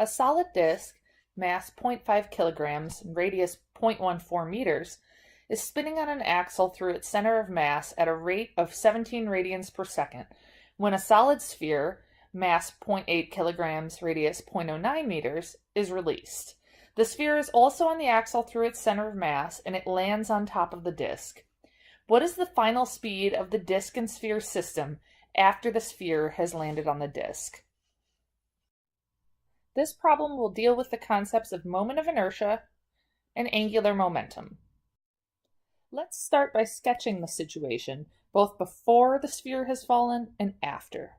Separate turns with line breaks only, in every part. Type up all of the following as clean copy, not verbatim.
A solid disk, mass 0.5 kilograms and radius 0.14 meters, is spinning on an axle through its center of mass at a rate of 17 radians per second, when a solid sphere, mass 0.8 kilograms, radius 0.09 meters, is released. The sphere is also on the axle through its center of mass, and it lands on top of the disk. What is the final speed of the disk and sphere system after the sphere has landed on the disk? This problem will deal with the concepts of moment of inertia and angular momentum. Let's start by sketching the situation, both before the sphere has fallen and after.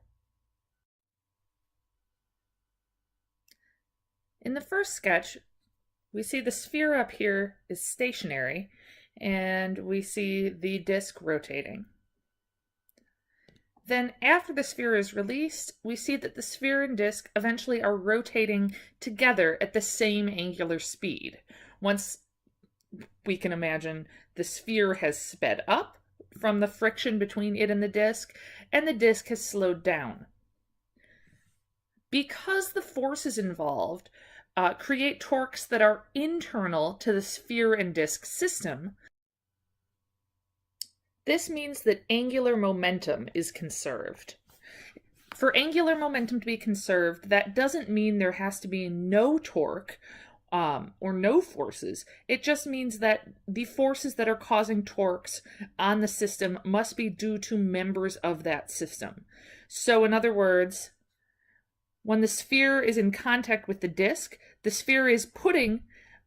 In the first sketch, we see the sphere up here is stationary, and we see the disk rotating. Then after the sphere is released, we see that the sphere and disk eventually are rotating together at the same angular speed. Once we can imagine the sphere has sped up from the friction between it and the disk has slowed down. Because the forces involved create torques that are internal to the sphere and disk system, this means that angular momentum is conserved. For angular momentum to be conserved, that doesn't mean there has to be no torque or no forces. It just means that the forces that are causing torques on the system must be due to members of that system. So in other words, when the sphere is in contact with the sphere is putting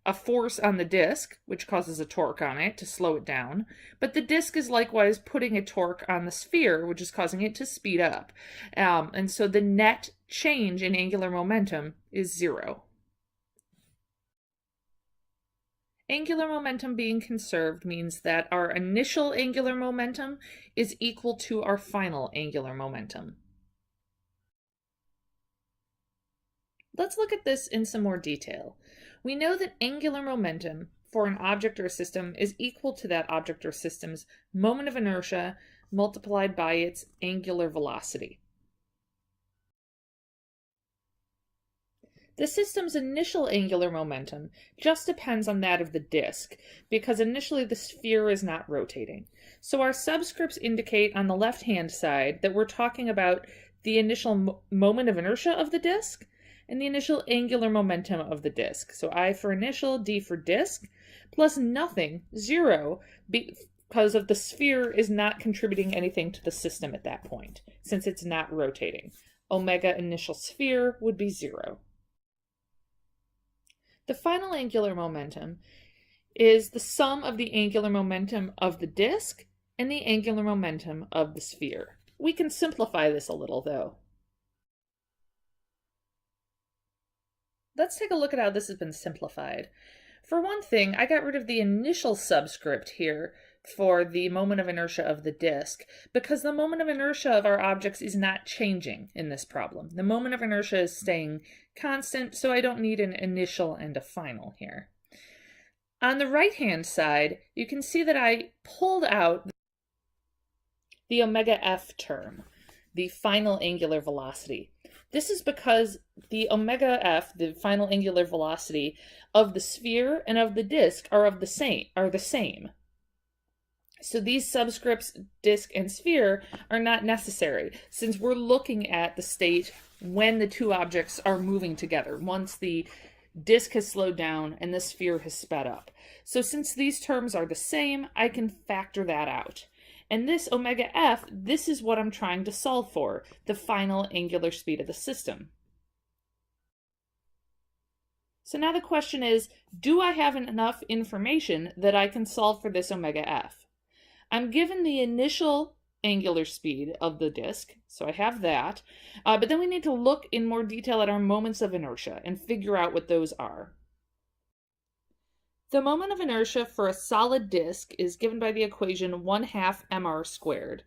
a force on the disk, which causes a torque on it to slow it down, but the disk is likewise putting a torque on the sphere, which is causing it to speed up. And so the net change in angular momentum is 0. Angular momentum being conserved means that our initial angular momentum is equal to our final angular momentum. Let's look at this in some more detail. We know that angular momentum for an object or system is equal to that object or system's moment of inertia multiplied by its angular velocity. The system's initial angular momentum just depends on that of the disk, because initially the sphere is not rotating. So our subscripts indicate on the left-hand side that we're talking about the initial moment of inertia of the disk and the initial angular momentum of the disk. So I for initial, D for disk, plus nothing, 0, because of the sphere is not contributing anything to the system at that point, since it's not rotating. Omega initial sphere would be 0. The final angular momentum is the sum of the angular momentum of the disk and the angular momentum of the sphere. We can simplify this a little, though. Let's take a look at how this has been simplified. For one thing, I got rid of the initial subscript here for the moment of inertia of the disk, because the moment of inertia of our objects is not changing in this problem. The moment of inertia is staying constant, so I don't need an initial and a final here. On the right-hand side, you can see that I pulled out the omega f term, the final angular velocity. This is because the omega f, the final angular velocity of the sphere and of the disk are the same. So these subscripts, disk and sphere, are not necessary, since we're looking at the state when the two objects are moving together, once the disk has slowed down and the sphere has sped up. So since these terms are the same, I can factor that out. And this omega f, this is what I'm trying to solve for, the final angular speed of the system. So now the question is, do I have enough information that I can solve for this omega f? I'm given the initial angular speed of the disk, so I have that, but then we need to look in more detail at our moments of inertia and figure out what those are. The moment of inertia for a solid disk is given by the equation 1/2 mr squared.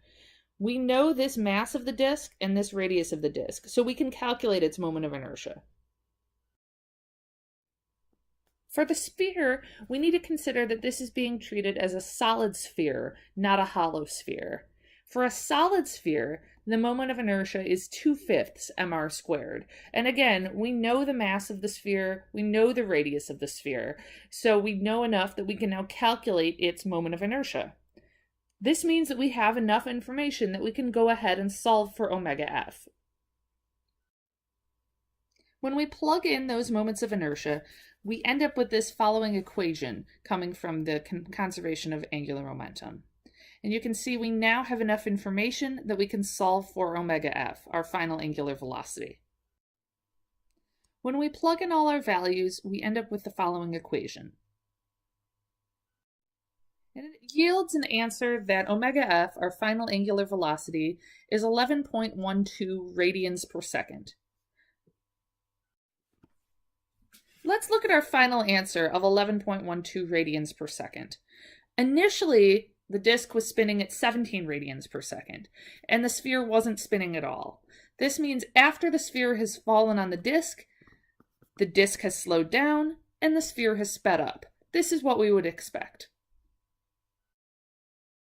We know this mass of the disk and this radius of the disk, so we can calculate its moment of inertia. For the sphere, we need to consider that this is being treated as a solid sphere, not a hollow sphere. For a solid sphere, the moment of inertia is 2/5 mr squared. And again, we know the mass of the sphere, we know the radius of the sphere, so we know enough that we can now calculate its moment of inertia. This means that we have enough information that we can go ahead and solve for omega f. When we plug in those moments of inertia, we end up with this following equation coming from the conservation of angular momentum. And you can see we now have enough information that we can solve for omega f, our final angular velocity. When we plug in all our values, we end up with the following equation. And it yields an answer that omega f, our final angular velocity, is 11.12 radians per second. Let's look at our final answer of 11.12 radians per second. Initially, the disk was spinning at 17 radians per second, and the sphere wasn't spinning at all. This means after the sphere has fallen on the disk has slowed down, and the sphere has sped up. This is what we would expect.